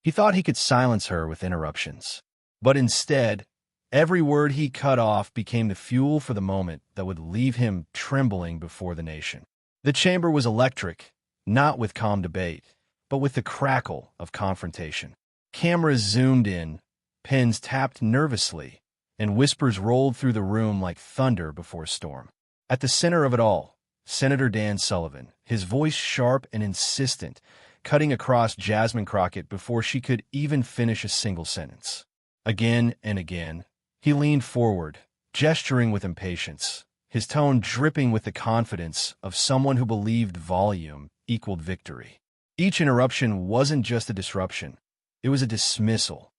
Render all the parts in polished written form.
He thought he could silence her with interruptions. But instead, every word he cut off became the fuel for the moment that would leave him trembling before the nation. The chamber was electric, not with calm debate, but with the crackle of confrontation. Cameras zoomed in, pens tapped nervously, and whispers rolled through the room like thunder before a storm. At the center of it all, Senator Dan Sullivan, his voice sharp and insistent, cutting across Jasmine Crockett before she could even finish a single sentence. Again and again, he leaned forward, gesturing with impatience, his tone dripping with the confidence of someone who believed volume equaled victory. Each interruption wasn't just a disruption. It was a dismissal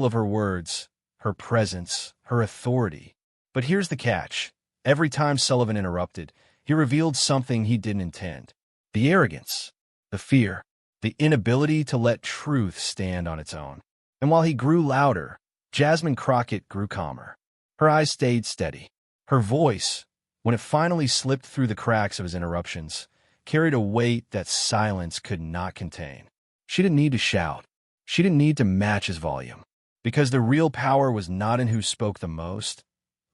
of her words, her presence, her authority. But here's the catch. Every time Sullivan interrupted, he revealed something he didn't intend. The arrogance, the fear, the inability to let truth stand on its own. And while he grew louder, Jasmine Crockett grew calmer. Her eyes stayed steady. Her voice, when it finally slipped through the cracks of his interruptions, carried a weight that silence could not contain. She didn't need to shout. She didn't need to match his volume. Because the real power was not in who spoke the most,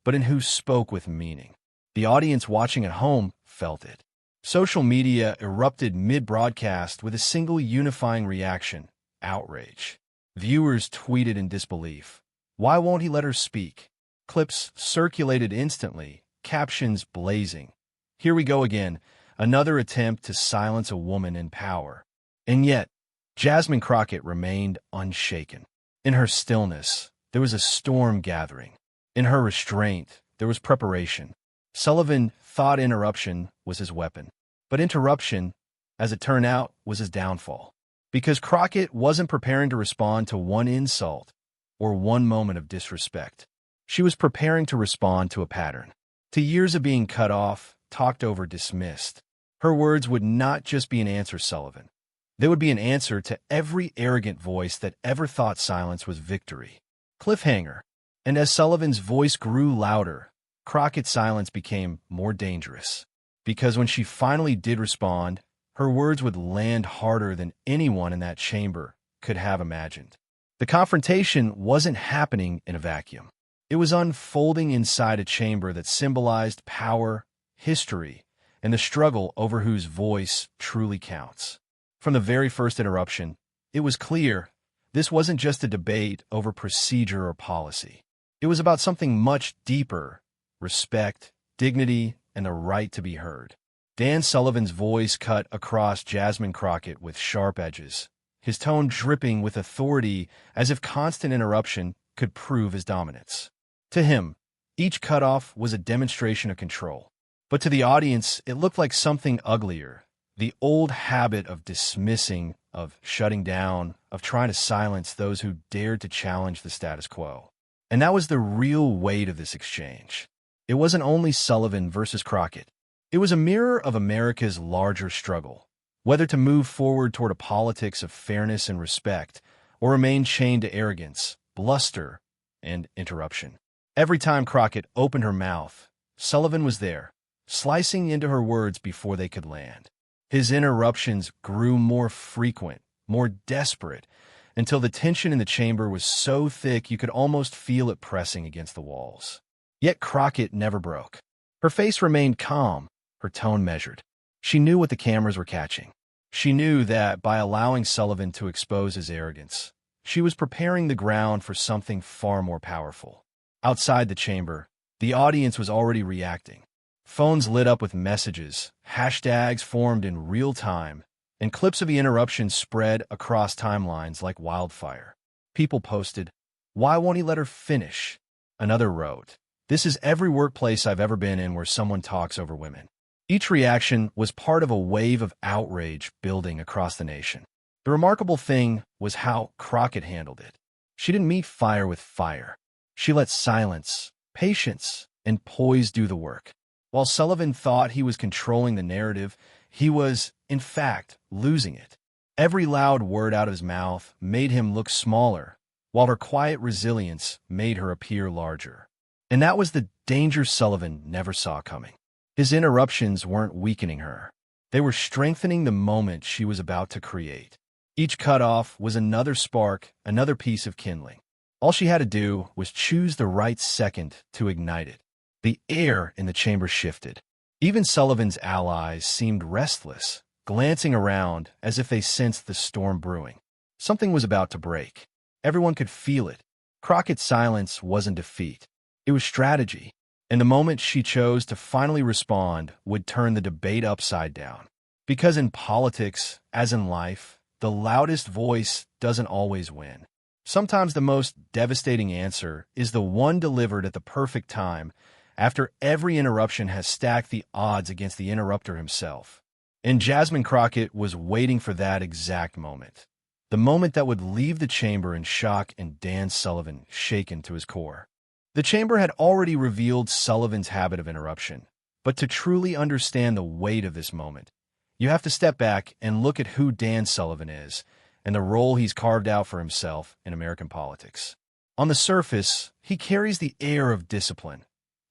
but in who spoke with meaning. The audience watching at home felt it. Social media erupted mid-broadcast with a single unifying reaction: outrage. Viewers tweeted in disbelief. Why won't he let her speak? Clips circulated instantly, captions blazing. Here we go again, another attempt to silence a woman in power. And yet, Jasmine Crockett remained unshaken. In her stillness, there was a storm gathering. In her restraint, there was preparation. Sullivan thought interruption was his weapon. But interruption, as it turned out, was his downfall. Because Crockett wasn't preparing to respond to one insult or one moment of disrespect. She was preparing to respond to a pattern. To years of being cut off, talked over, dismissed. Her words would not just be an answer, Sullivan. They would be an answer to every arrogant voice that ever thought silence was victory. Cliffhanger. And as Sullivan's voice grew louder, Crockett's silence became more dangerous. Because when she finally did respond, her words would land harder than anyone in that chamber could have imagined. The confrontation wasn't happening in a vacuum. It was unfolding inside a chamber that symbolized power, history, and the struggle over whose voice truly counts. From the very first interruption, it was clear this wasn't just a debate over procedure or policy. It was about something much deeper: respect, dignity, and the right to be heard. Dan Sullivan's voice cut across Jasmine Crockett with sharp edges, his tone dripping with authority as if constant interruption could prove his dominance. To him, each cutoff was a demonstration of control. But to the audience, it looked like something uglier: the old habit of dismissing, of shutting down, of trying to silence those who dared to challenge the status quo. And that was the real weight of this exchange. It wasn't only Sullivan versus Crockett. It was a mirror of America's larger struggle, whether to move forward toward a politics of fairness and respect, or remain chained to arrogance, bluster, and interruption. Every time Crockett opened her mouth, Sullivan was there, slicing into her words before they could land. His interruptions grew more frequent, more desperate, until the tension in the chamber was so thick you could almost feel it pressing against the walls. Yet Crockett never broke. Her face remained calm, her tone measured. She knew what the cameras were catching. She knew that by allowing Sullivan to expose his arrogance, she was preparing the ground for something far more powerful. Outside the chamber, the audience was already reacting. Phones lit up with messages, hashtags formed in real time, and clips of the interruption spread across timelines like wildfire. People posted, "Why won't he let her finish?" Another wrote, "This is every workplace I've ever been in where someone talks over women." Each reaction was part of a wave of outrage building across the nation. The remarkable thing was how Crockett handled it. She didn't meet fire with fire. She let silence, patience, and poise do the work. While Sullivan thought he was controlling the narrative, he was, in fact, losing it. Every loud word out of his mouth made him look smaller, while her quiet resilience made her appear larger. And that was the danger Sullivan never saw coming. His interruptions weren't weakening her. They were strengthening the moment she was about to create. Each cutoff was another spark, another piece of kindling. All she had to do was choose the right second to ignite it. The air in the chamber shifted. Even Sullivan's allies seemed restless, glancing around as if they sensed the storm brewing. Something was about to break. Everyone could feel it. Crockett's silence wasn't defeat. It was strategy. And the moment she chose to finally respond would turn the debate upside down. Because in politics, as in life, the loudest voice doesn't always win. Sometimes the most devastating answer is the one delivered at the perfect time, after every interruption has stacked the odds against the interrupter himself. And Jasmine Crockett was waiting for that exact moment. The moment that would leave the chamber in shock and Dan Sullivan shaken to his core. The chamber had already revealed Sullivan's habit of interruption, but to truly understand the weight of this moment, you have to step back and look at who Dan Sullivan is and the role he's carved out for himself in American politics. On the surface, he carries the air of discipline,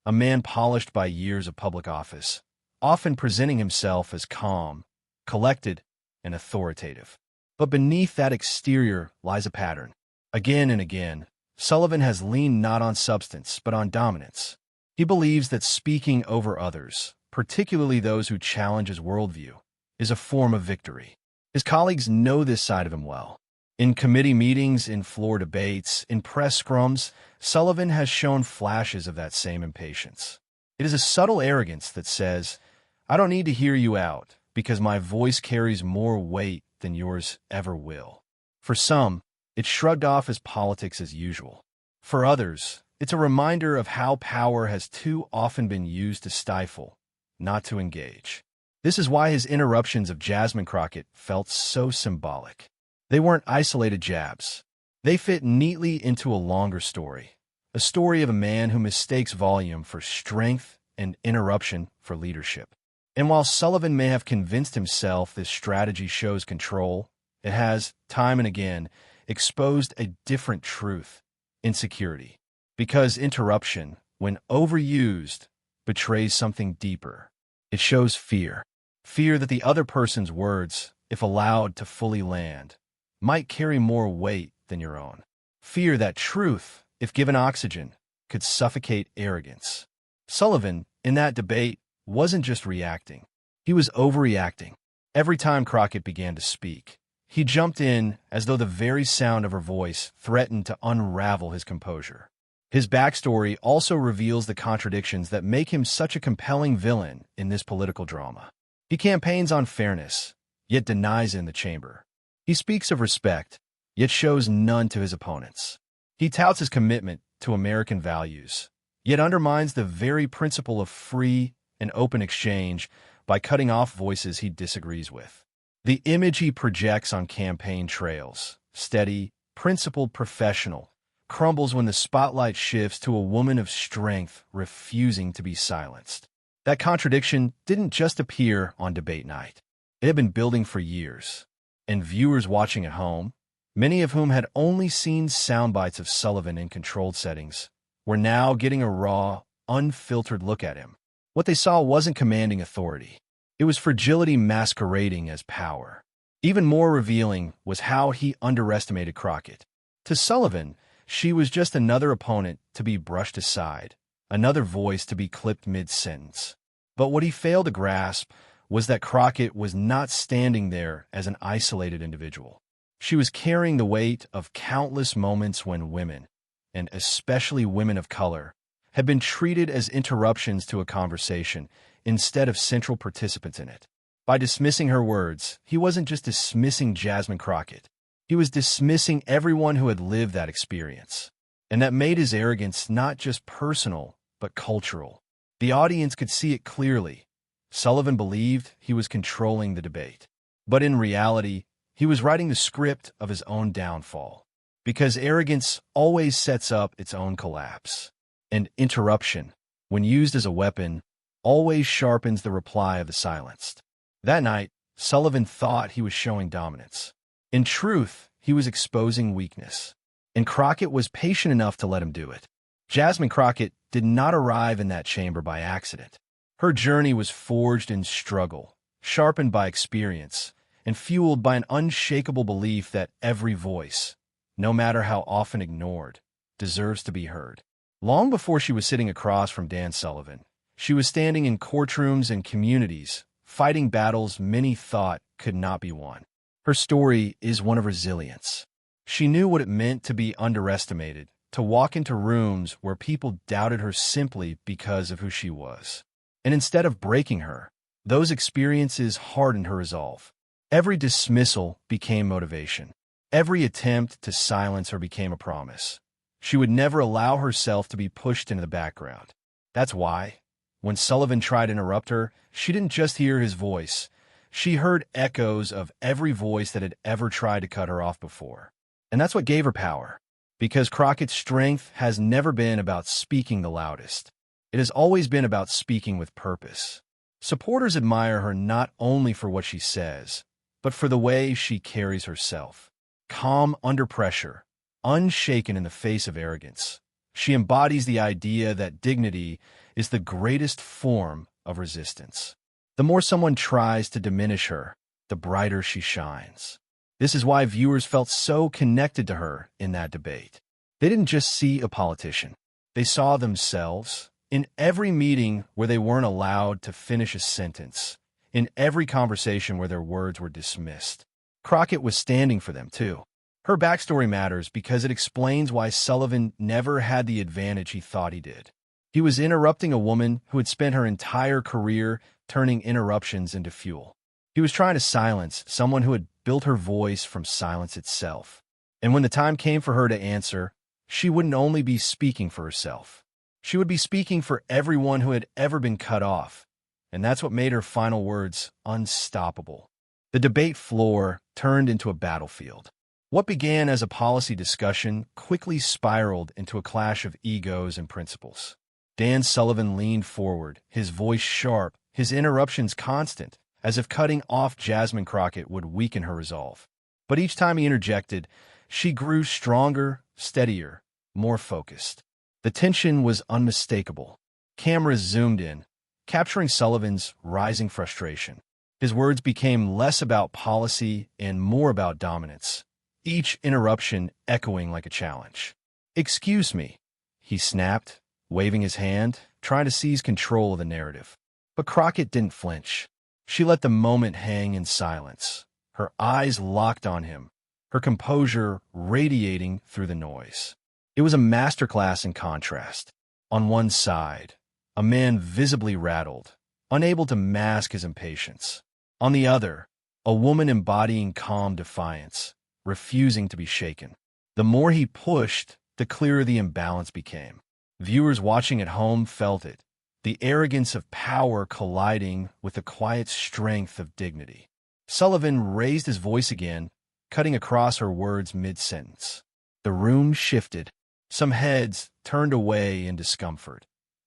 a man polished by years of public office, often presenting himself as calm, collected, and authoritative. But beneath that exterior lies a pattern. Again and again, Sullivan has leaned not on substance, but on dominance. He believes that speaking over others, particularly those who challenge his worldview, is a form of victory. His colleagues know this side of him well. In committee meetings, in floor debates, in press scrums, Sullivan has shown flashes of that same impatience. It is a subtle arrogance that says, I don't need to hear you out because my voice carries more weight than yours ever will. For some, it's shrugged off as politics as usual. For others, it's a reminder of how power has too often been used to stifle, not to engage. This is why his interruptions of Jasmine Crockett felt so symbolic. They weren't isolated jabs. They fit neatly into a longer story, a story of a man who mistakes volume for strength and interruption for leadership. And while Sullivan may have convinced himself this strategy shows control, it has, time and again, exposed a different truth: insecurity. Because interruption, when overused, betrays something deeper. It shows fear. Fear that the other person's words, if allowed to fully land, might carry more weight than your own. Fear that truth, if given oxygen, could suffocate arrogance. Sullivan, in that debate, wasn't just reacting. He was overreacting. Every time Crockett began to speak, he jumped in as though the very sound of her voice threatened to unravel his composure. His backstory also reveals the contradictions that make him such a compelling villain in this political drama. He campaigns on fairness, yet denies it in the chamber. He speaks of respect, yet shows none to his opponents. He touts his commitment to American values, yet undermines the very principle of free and open exchange by cutting off voices he disagrees with. The image he projects on campaign trails, steady, principled professional, crumbles when the spotlight shifts to a woman of strength refusing to be silenced. That contradiction didn't just appear on debate night. It had been building for years. And viewers watching at home, many of whom had only seen sound bites of Sullivan in controlled settings, were now getting a raw, unfiltered look at him. What they saw wasn't commanding authority. It was fragility masquerading as power. Even more revealing was how he underestimated Crockett. To Sullivan, she was just another opponent to be brushed aside, another voice to be clipped mid-sentence. But what he failed to grasp was that Crockett was not standing there as an isolated individual. She was carrying the weight of countless moments when women, and especially women of color, had been treated as interruptions to a conversation instead of central participants in it. By dismissing her words, he wasn't just dismissing Jasmine Crockett. He was dismissing everyone who had lived that experience. And that made his arrogance not just personal, but cultural. The audience could see it clearly. Sullivan believed he was controlling the debate. But in reality, he was writing the script of his own downfall. Because arrogance always sets up its own collapse. And interruption, when used as a weapon, always sharpens the reply of the silenced. That night, Sullivan thought he was showing dominance. In truth, he was exposing weakness. And Crockett was patient enough to let him do it. Jasmine Crockett did not arrive in that chamber by accident. Her journey was forged in struggle, sharpened by experience, and fueled by an unshakable belief that every voice, no matter how often ignored, deserves to be heard. Long before she was sitting across from Dan Sullivan, she was standing in courtrooms and communities, fighting battles many thought could not be won. Her story is one of resilience. She knew what it meant to be underestimated, to walk into rooms where people doubted her simply because of who she was. And instead of breaking her, those experiences hardened her resolve. Every dismissal became motivation. Every attempt to silence her became a promise. She would never allow herself to be pushed into the background. That's why, when Sullivan tried to interrupt her, she didn't just hear his voice. She heard echoes of every voice that had ever tried to cut her off before. And that's what gave her power. Because Crockett's strength has never been about speaking the loudest. It has always been about speaking with purpose. Supporters admire her not only for what she says, but for the way she carries herself. Calm under pressure, unshaken in the face of arrogance. She embodies the idea that dignity is the greatest form of resistance. The more someone tries to diminish her, the brighter she shines. This is why viewers felt so connected to her in that debate. They didn't just see a politician. They saw themselves in every meeting where they weren't allowed to finish a sentence, in every conversation where their words were dismissed. Crockett was standing for them, too. Her backstory matters because it explains why Sullivan never had the advantage he thought he did. He was interrupting a woman who had spent her entire career turning interruptions into fuel. He was trying to silence someone who had built her voice from silence itself. And when the time came for her to answer, she wouldn't only be speaking for herself. She would be speaking for everyone who had ever been cut off. And that's what made her final words unstoppable. The debate floor turned into a battlefield. What began as a policy discussion quickly spiraled into a clash of egos and principles. Dan Sullivan leaned forward, his voice sharp, his interruptions constant, as if cutting off Jasmine Crockett would weaken her resolve. But each time he interjected, she grew stronger, steadier, more focused. The tension was unmistakable. Cameras zoomed in, capturing Sullivan's rising frustration. His words became less about policy and more about dominance, each interruption echoing like a challenge. "Excuse me," he snapped, waving his hand, trying to seize control of the narrative. But Crockett didn't flinch. She let the moment hang in silence, her eyes locked on him, her composure radiating through the noise. It was a masterclass in contrast. On one side, a man visibly rattled, unable to mask his impatience. On the other, a woman embodying calm defiance, refusing to be shaken. The more he pushed, the clearer the imbalance became. Viewers watching at home felt it, the arrogance of power colliding with the quiet strength of dignity. Sullivan raised his voice again, cutting across her words mid-sentence. The room shifted. Some heads turned away in discomfort.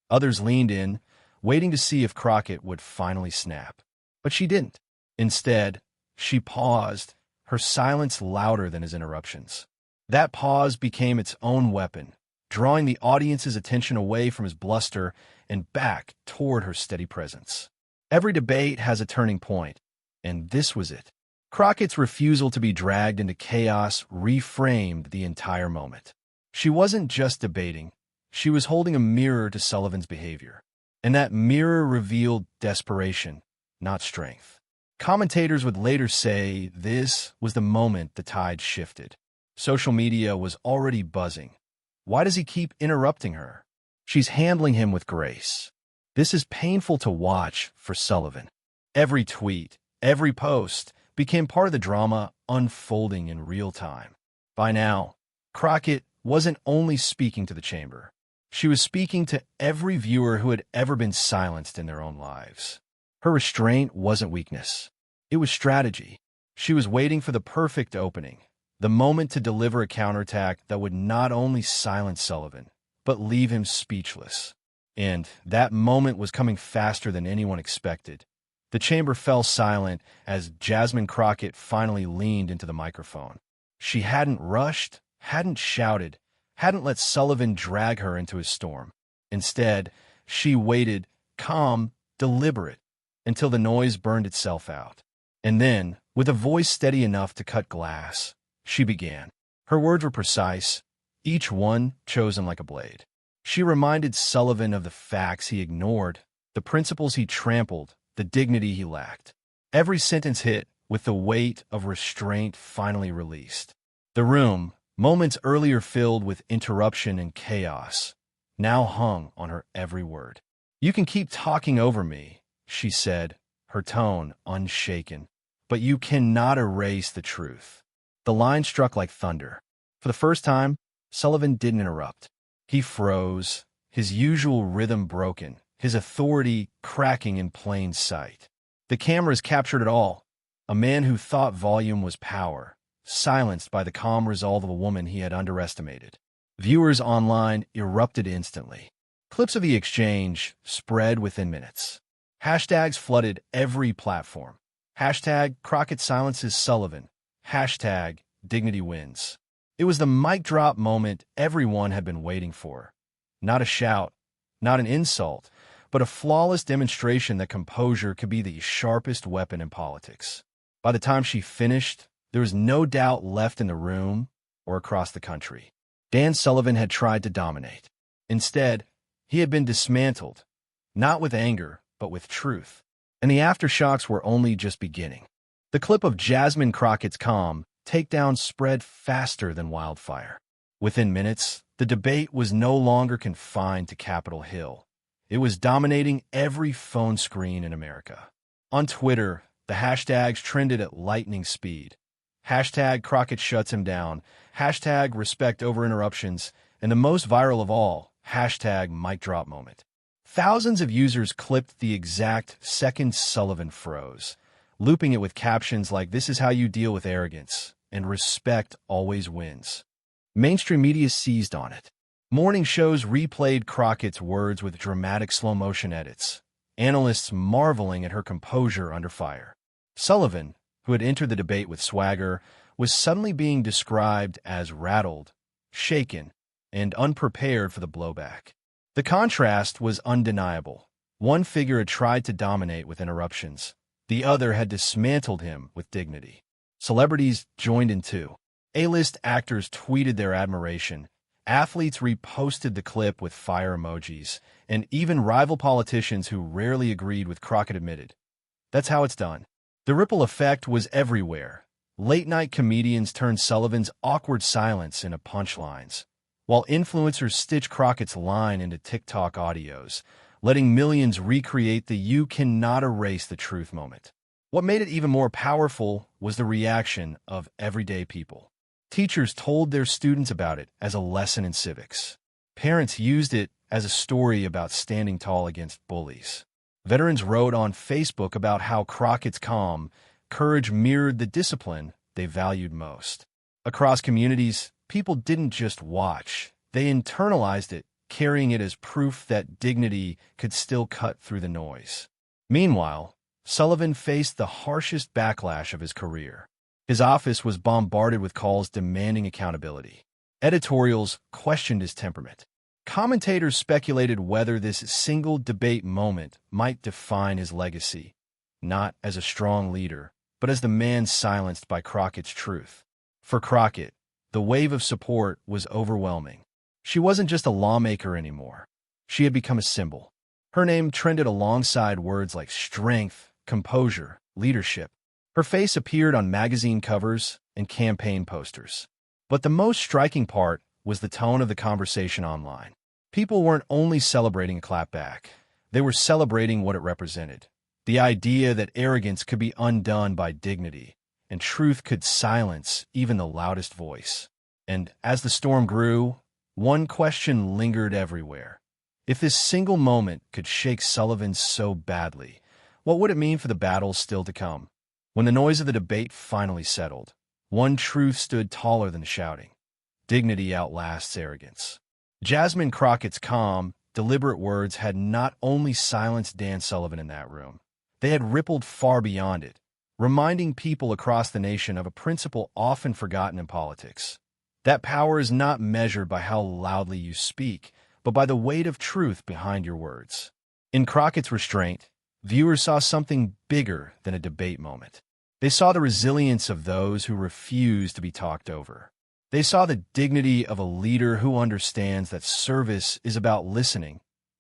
Others leaned in, waiting to see if Crockett would finally snap. But she didn't. Instead, she paused, her silence louder than his interruptions. That pause became its own weapon, drawing the audience's attention away from his bluster and back toward her steady presence. Every debate has a turning point, and this was it. Crockett's refusal to be dragged into chaos reframed the entire moment. She wasn't just debating, she was holding a mirror to Sullivan's behavior. And that mirror revealed desperation, not strength. Commentators would later say this was the moment the tide shifted. Social media was already buzzing. Why does he keep interrupting her? She's handling him with grace. This is painful to watch for Sullivan. Every tweet, every post became part of the drama unfolding in real time. By now, Crockett wasn't only speaking to the chamber. She was speaking to every viewer who had ever been silenced in their own lives. Her restraint wasn't weakness. It was strategy. She was waiting for the perfect opening, the moment to deliver a counterattack that would not only silence Sullivan, but leave him speechless. And that moment was coming faster than anyone expected. The chamber fell silent as Jasmine Crockett finally leaned into the microphone. She hadn't rushed, hadn't shouted, hadn't let Sullivan drag her into his storm. Instead, she waited, calm, deliberate, until the noise burned itself out. And then, With a voice steady enough to cut glass, she began. Her words were precise, each one chosen like a blade. She reminded Sullivan of the facts he ignored, the principles he trampled, the dignity he lacked. Every sentence hit with the weight of restraint finally released. The room, moments earlier filled with interruption and chaos, now hung on her every word. "You can keep talking over me," she said, her tone unshaken, "but you cannot erase the truth." The line struck like thunder. For the first time, Sullivan didn't interrupt. He froze, his usual rhythm broken, his authority cracking in plain sight. The cameras captured it all. A man who thought volume was power, silenced by the calm resolve of a woman he had underestimated. Viewers online erupted instantly. Clips of the exchange spread within minutes. Hashtags flooded every platform. Hashtag Crockett silences Sullivan. Hashtag Dignity wins. It was the mic drop moment everyone had been waiting for. Not a shout, not an insult, but a flawless demonstration that composure could be the sharpest weapon in politics. By the time she finished, there was no doubt left in the room or across the country. Dan Sullivan had tried to dominate. Instead, he had been dismantled, not with anger, but with truth. And the aftershocks were only just beginning. The clip of Jasmine Crockett's calm takedown spread faster than wildfire. Within minutes, the debate was no longer confined to Capitol Hill. It was dominating every phone screen in America. On Twitter, the hashtags trended at lightning speed. Hashtag Crockett shuts him down. Hashtag respect over interruptions. And the most viral of all, hashtag mic drop moment. Thousands of users clipped the exact second Sullivan froze, looping it with captions like "This is how you deal with arrogance," and "Respect always wins." Mainstream media seized on it. Morning shows replayed Crockett's words with dramatic slow-motion edits, analysts marveling at her composure under fire. Sullivan, who had entered the debate with swagger, was suddenly being described as rattled, shaken, and unprepared for the blowback. The contrast was undeniable. One figure had tried to dominate with interruptions. The other had dismantled him with dignity. Celebrities joined in too. A-list actors tweeted their admiration. Athletes reposted the clip with fire emojis. And even rival politicians who rarely agreed with Crockett admitted, "That's how it's done." The ripple effect was everywhere. Late-night comedians turned Sullivan's awkward silence into punchlines, while influencers stitched Crockett's line into TikTok audios, letting millions recreate the "you cannot erase the truth" moment. What made it even more powerful was the reaction of everyday people. Teachers told their students about it as a lesson in civics. Parents used it as a story about standing tall against bullies. Veterans wrote on Facebook about how Crockett's calm courage mirrored the discipline they valued most. Across communities, people didn't just watch, they internalized it, carrying it as proof that dignity could still cut through the noise. Meanwhile, Sullivan faced the harshest backlash of his career. His office was bombarded with calls demanding accountability. Editorials questioned his temperament. Commentators speculated whether this single debate moment might define his legacy, not as a strong leader, but as the man silenced by Crockett's truth. For Crockett, the wave of support was overwhelming. She wasn't just a lawmaker anymore. She had become a symbol. Her name trended alongside words like strength, composure, leadership. Her face appeared on magazine covers and campaign posters. But the most striking part was the tone of the conversation online. People weren't only celebrating a clapback. They were celebrating what it represented. The idea that arrogance could be undone by dignity, and truth could silence even the loudest voice. And as the storm grew, one question lingered everywhere. If this single moment could shake Sullivan so badly, what would it mean for the battles still to come? When the noise of the debate finally settled, one truth stood taller than shouting. Dignity outlasts arrogance. Jasmine Crockett's calm, deliberate words had not only silenced Dan Sullivan in that room, they had rippled far beyond it, reminding people across the nation of a principle often forgotten in politics. That power is not measured by how loudly you speak, but by the weight of truth behind your words. In Crockett's restraint, viewers saw something bigger than a debate moment. They saw the resilience of those who refuse to be talked over. They saw the dignity of a leader who understands that service is about listening,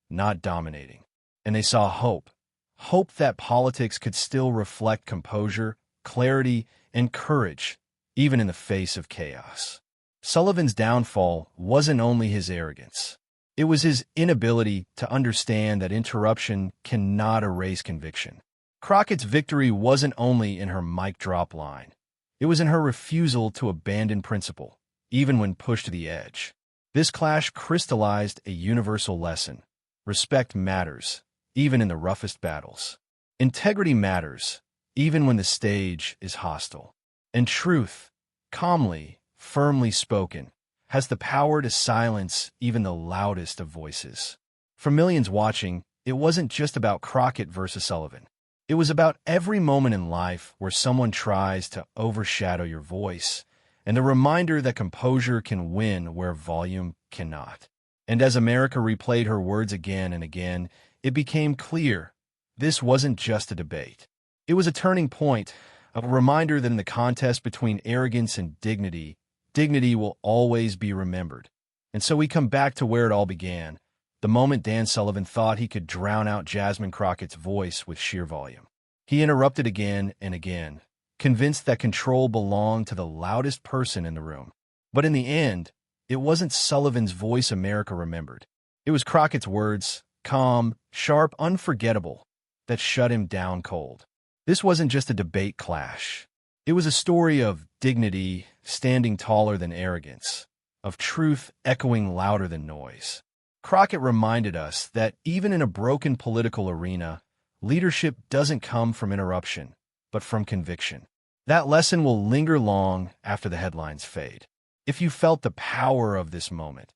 not dominating. And they saw hope. Hope that politics could still reflect composure, clarity, and courage, even in the face of chaos. Sullivan's downfall wasn't only his arrogance. It was his inability to understand that interruption cannot erase conviction. Crockett's victory wasn't only in her mic drop line. It was in her refusal to abandon principle, even when pushed to the edge. This clash crystallized a universal lesson. Respect matters, even in the roughest battles. Integrity matters, even when the stage is hostile. And truth, calmly, firmly spoken, has the power to silence even the loudest of voices. For millions watching, it wasn't just about Crockett versus Sullivan. It was about every moment in life where someone tries to overshadow your voice, and the reminder that composure can win where volume cannot. And as America replayed her words again and again, it became clear this wasn't just a debate. It was a turning point, a reminder that in the contest between arrogance and dignity, dignity will always be remembered. And so we come back to where it all began, the moment Dan Sullivan thought he could drown out Jasmine Crockett's voice with sheer volume. He interrupted again and again, convinced that control belonged to the loudest person in the room. But in the end, it wasn't Sullivan's voice America remembered. It was Crockett's words, calm, sharp, unforgettable, that shut him down cold. This wasn't just a debate clash. It was a story of dignity standing taller than arrogance, of truth echoing louder than noise. Crockett reminded us that even in a broken political arena, leadership doesn't come from interruption, but from conviction. That lesson will linger long after the headlines fade. If you felt the power of this moment,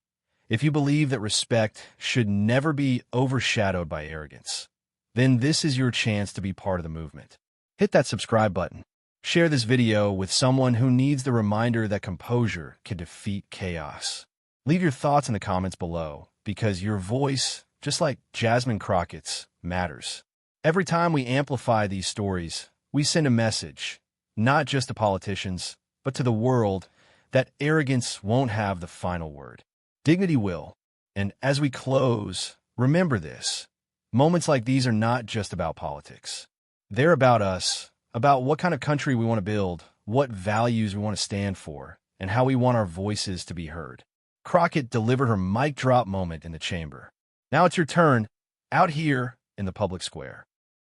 if you believe that respect should never be overshadowed by arrogance, then this is your chance to be part of the movement. Hit that subscribe button. Share this video with someone who needs the reminder that composure can defeat chaos. Leave your thoughts in the comments below, because your voice, just like Jasmine Crockett's, matters. Every time we amplify these stories, we send a message, not just to politicians, but to the world, that arrogance won't have the final word. Dignity will. And as we close, remember this. Moments like these are not just about politics. They're about us, about what kind of country we want to build, what values we want to stand for, and how we want our voices to be heard. Crockett delivered her mic drop moment in the chamber. Now it's your turn, out here in the public square.